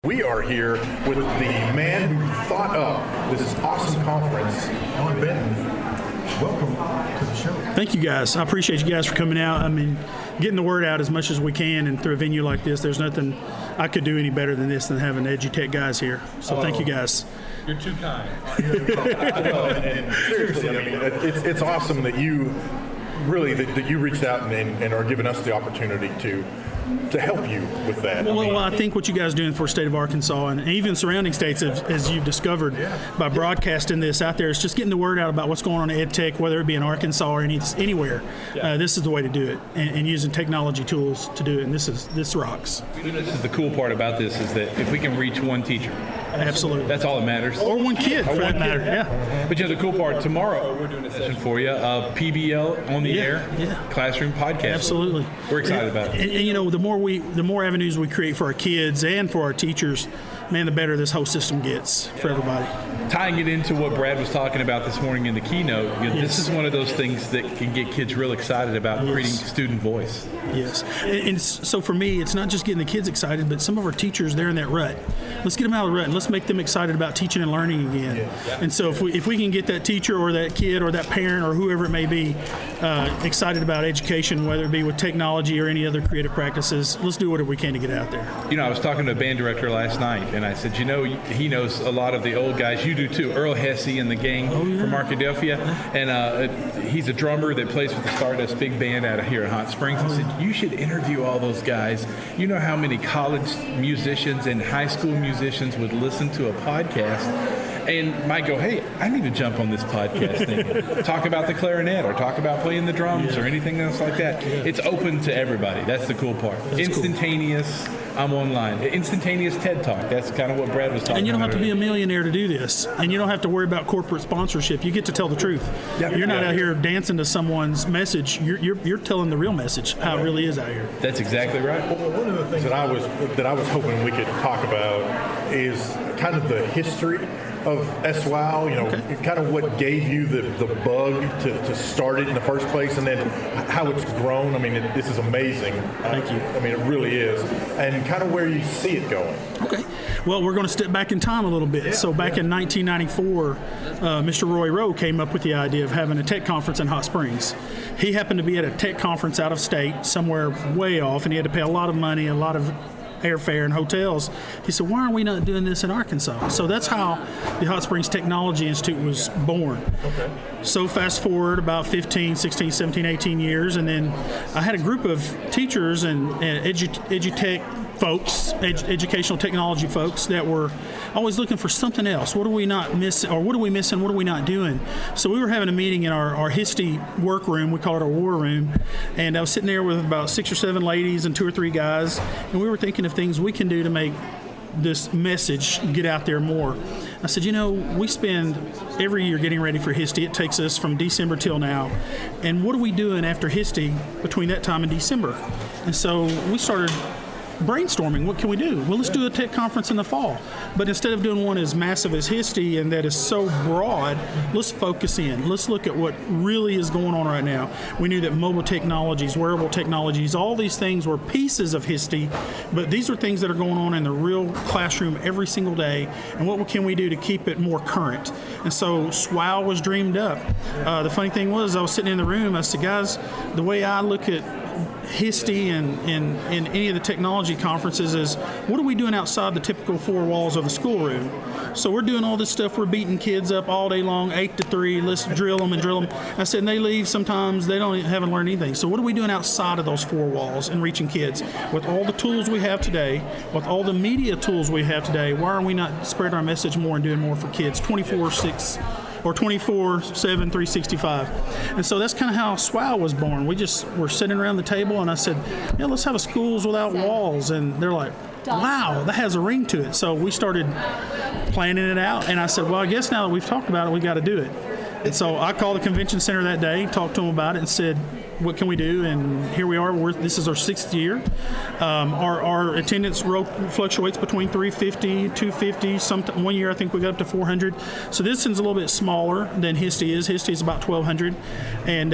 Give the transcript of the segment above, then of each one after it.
We are here with the man who thought up this awesome conference on Benton. Welcome to the show. Thank you, guys. I appreciate you guys for coming out. I mean, getting the word out as much as we can, and through a venue like this, there's nothing I could do any better than this than having EduTech guys here. So thank you, guys. You're too kind. I know, and seriously, I mean, it's awesome that you really that you reached out and are giving us the opportunity to help you with that. Well, I think what you guys are doing for the state of Arkansas and even surrounding states, as you've discovered by broadcasting this out there, is just getting the word out about what's going on in EdTech, whether it be in Arkansas or anywhere. This is the way to do it, and using technology tools to do it, and this rocks. This is the cool part about this is that if we can reach one teacher, absolutely, that's all that matters. Or one kid, for that matter. Yeah. But the cool part, tomorrow we're doing a session for you, PBL on the air, classroom podcast. Absolutely, we're excited about it. And the more avenues we create for our kids and for our teachers, man, the better this whole system gets for everybody. Tying it into what Brad was talking about this morning in the keynote, this is one of those things that can get kids real excited about creating student voice. Yes, and so for me, it's not just getting the kids excited, but some of our teachers, they're in that rut. Let's get them out of the rut and let's make them excited about teaching and learning again. And so if we can get that teacher or that kid or that parent or whoever it may be excited about education, whether it be with technology or any other creative practices, let's do whatever we can to get out there. I was talking to a band director last night, and I said, he knows a lot of the old guys. You do too. Earl Hesse and the gang from Arkadelphia. And he's a drummer that plays with the Stardust Big Band out of here in Hot Springs. I said, you should interview all those guys. You know how many college musicians and high school musicians would listen to a podcast and might go, hey, I need to jump on this podcast thing. Talk about the clarinet or talk about playing the drums or anything else like that. It's open to everybody. That's the cool part. That's instantaneous. Cool. I'm online. Instantaneous TED Talk. That's kind of what Brad was talking about. And you don't have to be a millionaire to do this. And you don't have to worry about corporate sponsorship. You get to tell the truth. You're not out here dancing to someone's message. You're telling the real message, how it really is out here. That's exactly right. Well, one of the things that I was hoping we could talk about is kind of the history of SWOW, kind of what gave you the bug to start it in the first place, and then how it's grown. I mean, this is amazing. Thank you. I mean, it really is. And kind of where you see it going. Okay. Well, we're going to step back in time a little bit. So back in 1994, Mr. Roy Rowe came up with the idea of having a tech conference in Hot Springs. He happened to be at a tech conference out of state, somewhere way off, and he had to pay a lot of money, a lot of airfare and hotels. He said, why are we not doing this in Arkansas? So that's how the Hot Springs Technology Institute was born. Okay. So fast forward about 15, 16, 17, 18 years, and then I had a group of teachers and EduTech folks, educational technology folks that were always looking for something else. What are we not missing, or what are we missing? What are we not doing? So we were having a meeting in our HISTE workroom. We call it our war room. And I was sitting there with about 6 or 7 ladies and 2 or 3 guys, and we were thinking of things we can do to make this message get out there more. I said, we spend every year getting ready for HISTE. It takes us from December till now. And what are we doing after HISTE between that time and December? And so we started brainstorming. What can we do? Well, let's do a tech conference in the fall. But instead of doing one as massive as HISTE and that is so broad, let's focus in. Let's look at what really is going on right now. We knew that mobile technologies, wearable technologies, all these things were pieces of HISTE, but these are things that are going on in the real classroom every single day. And what can we do to keep it more current? And so SWOW was dreamed up. The funny thing was, I was sitting in the room, I said, guys, the way I look at HISTE and any of the technology conferences is, what are we doing outside the typical 4 walls of the schoolroom? So we're doing all this stuff. We're beating kids up all day long, 8 to 3. Let's drill them and drill them. I said, and they leave sometimes. They haven't learned anything. So what are we doing outside of those 4 walls and reaching kids? With all the tools we have today, with all the media tools we have today, why are we not spreading our message more and doing more for kids 24/6? Or 24/7, 365. And so that's kind of how SWOW was born. We just were sitting around the table, and I said, let's have a schools without walls. And they're like, wow, that has a ring to it. So we started planning it out. And I said, well, I guess now that we've talked about it, we got to do it. And so I called the convention center that day, talked to them about it, and said, what can we do? And here we are. This is our 6th year. Our attendance fluctuates between 350, 250. One year I think we got up to 400. So this one's a little bit smaller than HISTE is. HISTE is about 1,200. And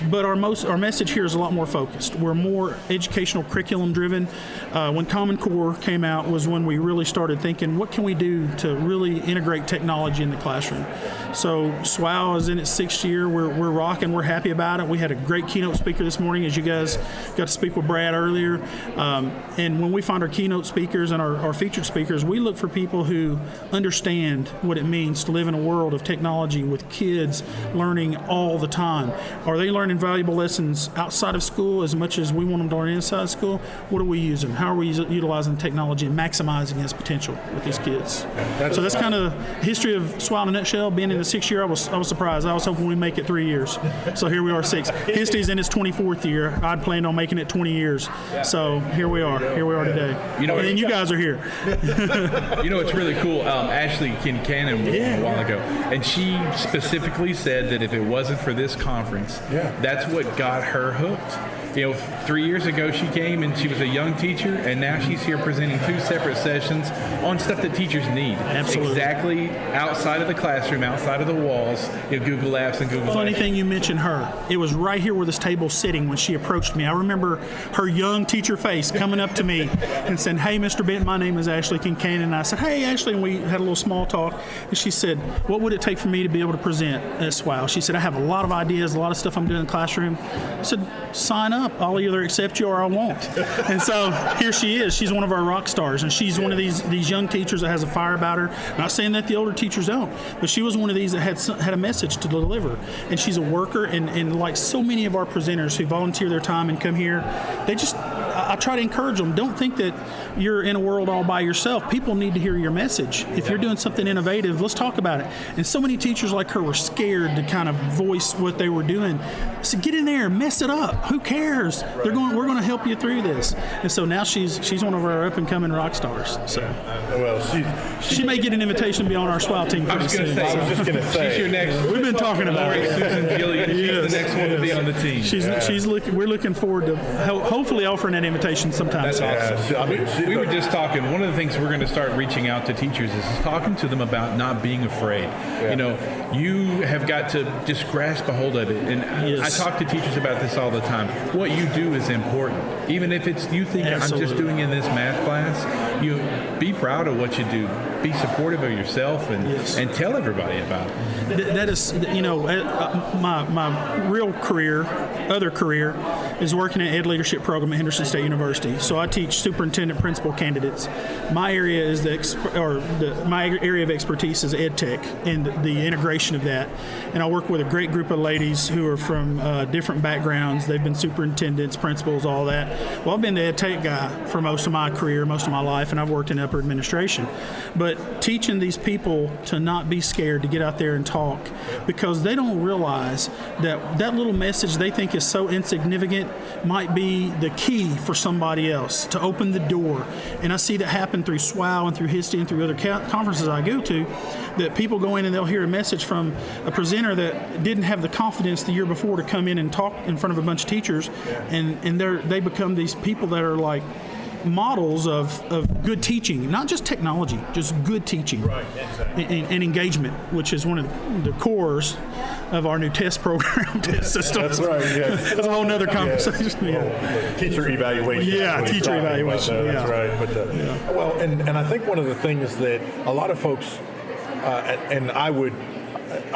but our message here is a lot more focused. We're more educational curriculum driven. When Common Core came out was when we really started thinking, what can we do to really integrate technology in the classroom? So SWOW is in its 6th year. We're rocking. We're happy about it. We had a great keynote speaker this morning, as you guys got to speak with Brad earlier. And when we find our keynote speakers and our featured speakers, we look for people who understand what it means to live in a world of technology with kids learning all the time. Are they learning valuable lessons outside of school as much as we want them to learn inside school? What are we using? How are we utilizing technology and maximizing its potential with these kids? So that's kind of the history of SWOW in a nutshell. Being in the 6th year, I was surprised. I was hoping we'd make it 3 years. So here we are, 6. HISTE's in its 24th year. I'd planned on making it 20 years. So here we are. Here we are today. And you guys are here. It's really cool. Ashley Kincannon was on a while ago, and she specifically said that if it wasn't for this conference, that's what got her hooked. 3 years ago she came and she was a young teacher, and now she's here presenting 2 separate sessions on stuff that teachers need. Absolutely. Exactly outside of the classroom, outside of the walls, Google Apps and Google. Funny thing you mentioned her. It was right here where this table's sitting when she approached me. I remember her young teacher face coming up to me and saying, "Hey, Mr. Benton, my name is Ashley Kincannon." And I said, "Hey, Ashley," and we had a little small talk. And she said, "What would it take for me to be able to present at SWOW?" She said, "I have a lot of ideas, a lot of stuff I'm doing in the classroom." I said, "Sign up. I'll either accept you or I won't." And so here she is. She's one of our rock stars, and she's one of these young teachers that has a fire about her. Not saying that the older teachers don't, but she was one of these that had a message to deliver. And she's a worker, and like so many of our presenters who volunteer their time and come here, I try to encourage them. Don't think that you're in a world all by yourself. People need to hear your message. If you're doing something innovative, let's talk about it. And so many teachers like her were scared to kind of voice what they were doing. So get in there, mess it up. Who cares? We're going to help you through this. And so now she's one of our up and coming rock stars. So she may get an invitation to be on our SWOW team pretty soon. I was just going to say. She's your next. We've been talking about it. Susan Gillian. She's the next one to be on the team. We're looking forward to hopefully offering that invitation sometime. That's awesome. We were just talking. One of the things we're going to start reaching out to teachers is talking to them about not being afraid. You have got to just grasp a hold of it. And I talk to teachers about this all the time. What you do is important. Even if it's you think Absolutely. I'm just doing in this math class, you be proud of what you do. Be supportive of yourself and tell everybody about it. That is, my real other career is working at Ed Leadership Program at Henderson State University. So I teach superintendent principal candidates. My area is my area of expertise is ed tech and the integration of that. And I work with a great group of ladies who are from different backgrounds. They've been superintendents, principals, all that. Well, I've been the ed tech guy for most of my career, most of my life, and I've worked in upper administration. But teaching these people to not be scared to get out there and talk, because they don't realize that little message they think is so insignificant might be the key for somebody else to open the door. And I see that happen through SWOW and through HISTE and through other conferences I go to, that people go in and they'll hear a message from a presenter that didn't have the confidence the year before to come in and talk in front of a bunch of teachers, and they become these people that are like models of good teaching, not just technology, just good teaching, right, exactly. and engagement, which is one of the cores of our new test program, test system. That's right, yes. That's a whole nother conversation. Yeah. Teacher evaluation. Yeah, teacher evaluation. That's right. But well, and I think one of the things that a lot of folks, and I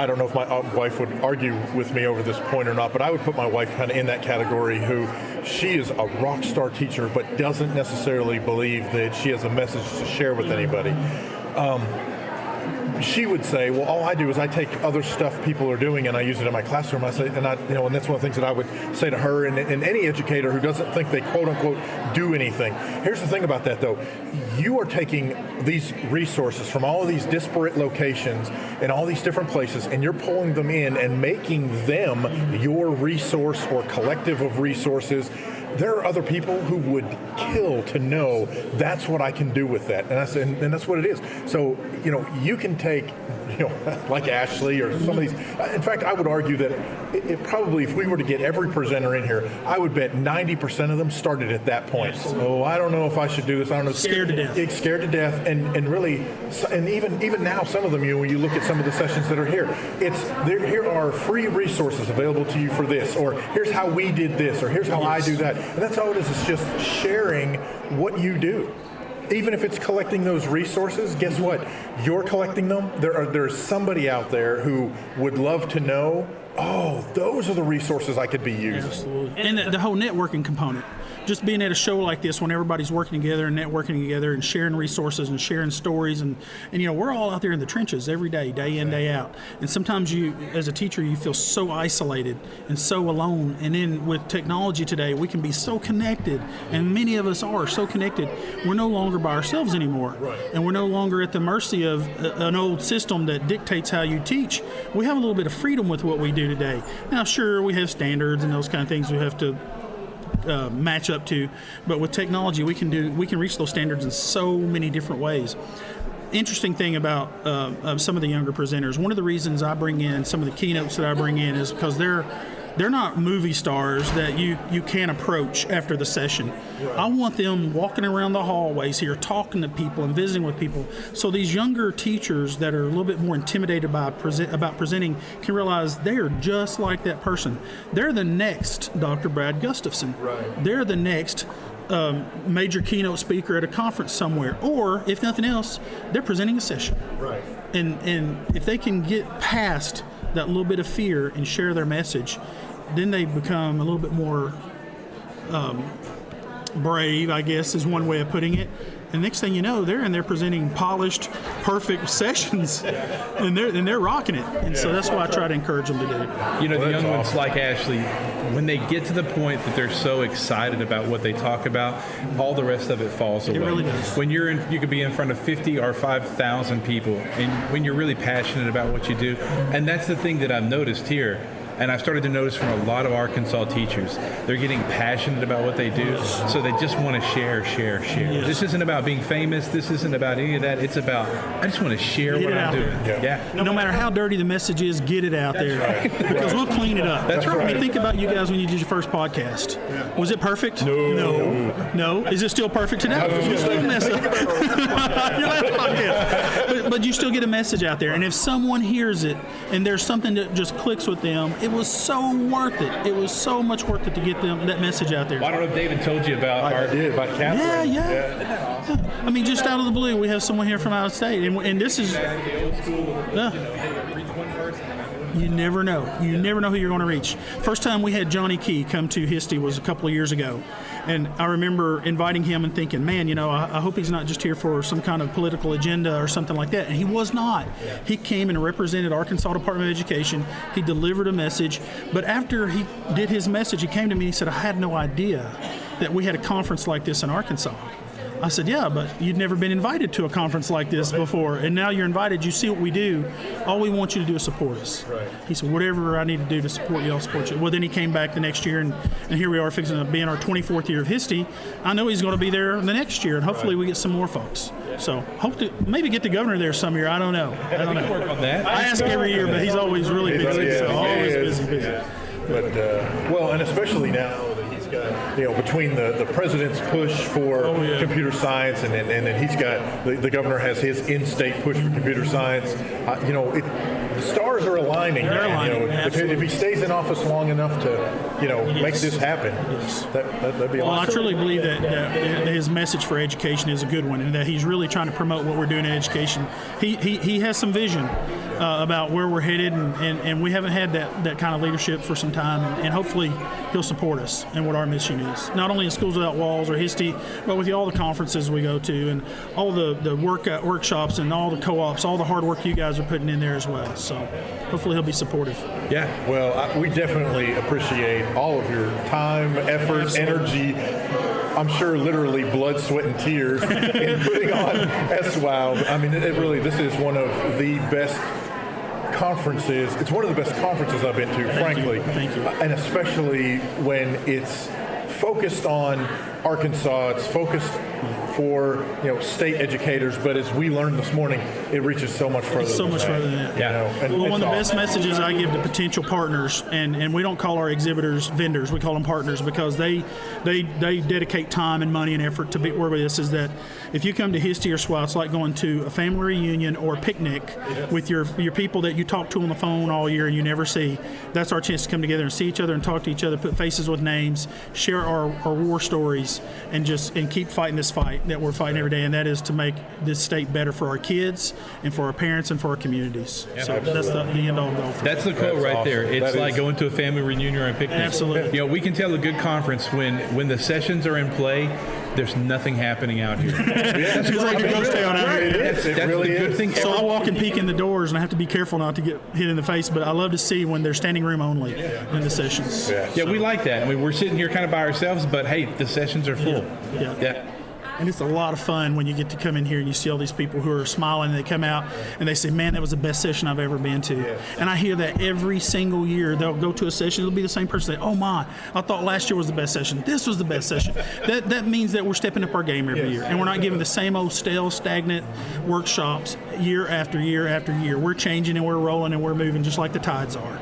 don't know if my wife would argue with me over this point or not, but I would put my wife kind of in that category, who she is a rock star teacher but doesn't necessarily believe that she has a message to share with anybody. She would say, well, all I do is I take other stuff people are doing and I use it in my classroom. I say, and that's one of the things that I would say to her and any educator who doesn't think they quote unquote do anything. Here's the thing about that though. You are taking these resources from all of these disparate locations and all these different places, and you're pulling them in and making them your resource or collective of resources. There are other people who would kill to know that's what I can do with that. And that's what it is. So, you can take, like Ashley or some of these. In fact, I would argue that it probably, if we were to get every presenter in here, I would bet 90% of them started at that point. Oh, I don't know if I should do this. I don't know. Scared to death. Scared to death. And really, and even now, some of them, when you look at some of the sessions that are here, here are free resources available to you for this, or here's how we did this, or here's how I do that. And that's all it is. It's just sharing what you do. Even if it's collecting those resources, guess what? You're collecting them. There's somebody out there who would love to know, oh, those are the resources I could be using. Absolutely. And the whole networking component. Just being at a show like this when everybody's working together and networking together and sharing resources and sharing stories. And we're all out there in the trenches every day, day in, day out. And sometimes you, as a teacher, you feel so isolated and so alone. And then with technology today, we can be so connected. And many of us are so connected. We're no longer by ourselves anymore. Right. And we're no longer at the mercy of an old system that dictates how you teach. We have a little bit of freedom with what we do today. Now, sure, we have standards and those kind of things we have to match up to, but with technology we can reach those standards in so many different ways. Interesting thing about some of the younger presenters, one of the reasons I bring in some of the keynotes that I bring in is because they're not movie stars that you can approach after the session. Right. I want them walking around the hallways here, talking to people and visiting with people. So these younger teachers that are a little bit more intimidated about presenting can realize they are just like that person. They're the next Dr. Brad Gustafson. Right. They're the next major keynote speaker at a conference somewhere. Or, if nothing else, they're presenting a session. Right. And if they can get past that little bit of fear and share their message, then they become a little bit more brave, I guess is one way of putting it. And next thing you know, they're in there presenting polished, perfect sessions, and they're rocking it. And so that's what I try to encourage them to do. The young ones like Ashley, when they get to the point that they're so excited about what they talk about, all the rest of it falls away. It really does. When you could be in front of 50 or 5,000 people, and when you're really passionate about what you do, and that's the thing that I've noticed here. And I've started to notice from a lot of Arkansas teachers, they're getting passionate about what they do, so they just want to share. Yes. This isn't about being famous. This isn't about any of that. It's about, I just want to share what I'm doing. Yeah. No matter how dirty the message is, get it out there. Right. Because we'll clean it up. That's right. I mean, think about you guys when you did your first podcast. Yeah. Was it perfect? No. Is it still perfect today? You still mess up. Your last podcast. But you still get a message out there. And if someone hears it and there's something that just clicks with them, it was so worth it. It was so much worth it to get them that message out there. Well, I don't know if David told you about about Catherine. Yeah. I mean, just out of the blue, we have someone here from out of state, and this is. You never know. You never know who you're going to reach. First time we had Johnny Key come to HISTE was a couple of years ago. And I remember inviting him and thinking, man, I hope he's not just here for some kind of political agenda or something like that. And he was not. He came and represented Arkansas Department of Education. He delivered a message. But after he did his message, he came to me and he said, I had no idea that we had a conference like this in Arkansas. I said, yeah, but you'd never been invited to a conference like this before, and now you're invited. You see what we do. All we want you to do is support us. Right. He said, whatever I need to do to support you, I'll support you. Well, then he came back the next year, and here we are fixing to be in our 24th year of HISTE. I know he's going to be there the next year, and hopefully we get some more folks. So hope to maybe get the governor there some year. I don't know. Work on that. I ask every year, but he's always really busy. Always busy. Yeah. But and especially now that he's got, between the president's push for computer science, and then he's got the governor has his in-state push for computer science. The stars are aligning. They're aligning. If he stays in office long enough to make this happen, that'd be awesome. Well, I truly believe that his message for education is a good one, and that he's really trying to promote what we're doing in education. He has some vision about where we're headed, and we haven't had that kind of leadership for some time, and hopefully he'll support us in what our mission is. Not only in Schools Without Walls or HISTE, but with all the conferences we go to and all the workshops and all the co-ops, all the hard work you guys are putting in there as well. So hopefully he'll be supportive. Yeah, well, we definitely appreciate all of your time, effort, energy. I'm sure literally blood, sweat, and tears in putting on SWOW. I mean, this is one of the best conferences. It's one of the best conferences I've been to, frankly. Thank you. And especially when it's focused on Arkansas. It's focused for state educators, but as we learned this morning, it reaches so much further. So much further than that. And Well, it's one of the best awesome. messages I give to potential partners, and we don't call our exhibitors vendors, we call them partners because they dedicate time and money and effort to be where this is that if you come to HISTE or SWOW, it's like going to a family reunion or a picnic with your people that you talk to on the phone all year and you never see. That's our chance to come together and see each other and talk to each other, put faces with names, share our war stories, and keep fighting this fight that we're fighting every day, and that is to make this state better for our kids and for our parents and for our communities. So that's the end-all goal. That's the quote That's right awesome. there. It's That like is- going to a family reunion or a picnic. Absolutely. We can tell a good conference when the sessions are in play. There's nothing happening out here. That's It's like a ghost town out here. That's It the really good is. thing. So I walk and peek in the doors, and I have to be careful not to get hit in the face, but I love to see when they're standing room only in the sessions. Yeah, we like that. I mean, we're sitting here kind of by ourselves, but hey, the sessions are full. Yeah. And it's a lot of fun when you get to come in here and you see all these people who are smiling and they come out and they say, man, that was the best session I've ever been to. And I hear that every single year. They'll go to a session, it'll be the same person say, oh my, I thought last year was the best session. This was the best session. That means that we're stepping up our game every year. And we're not giving the same old stale, stagnant workshops year after year after year. We're changing and we're rolling and we're moving just like the tides are.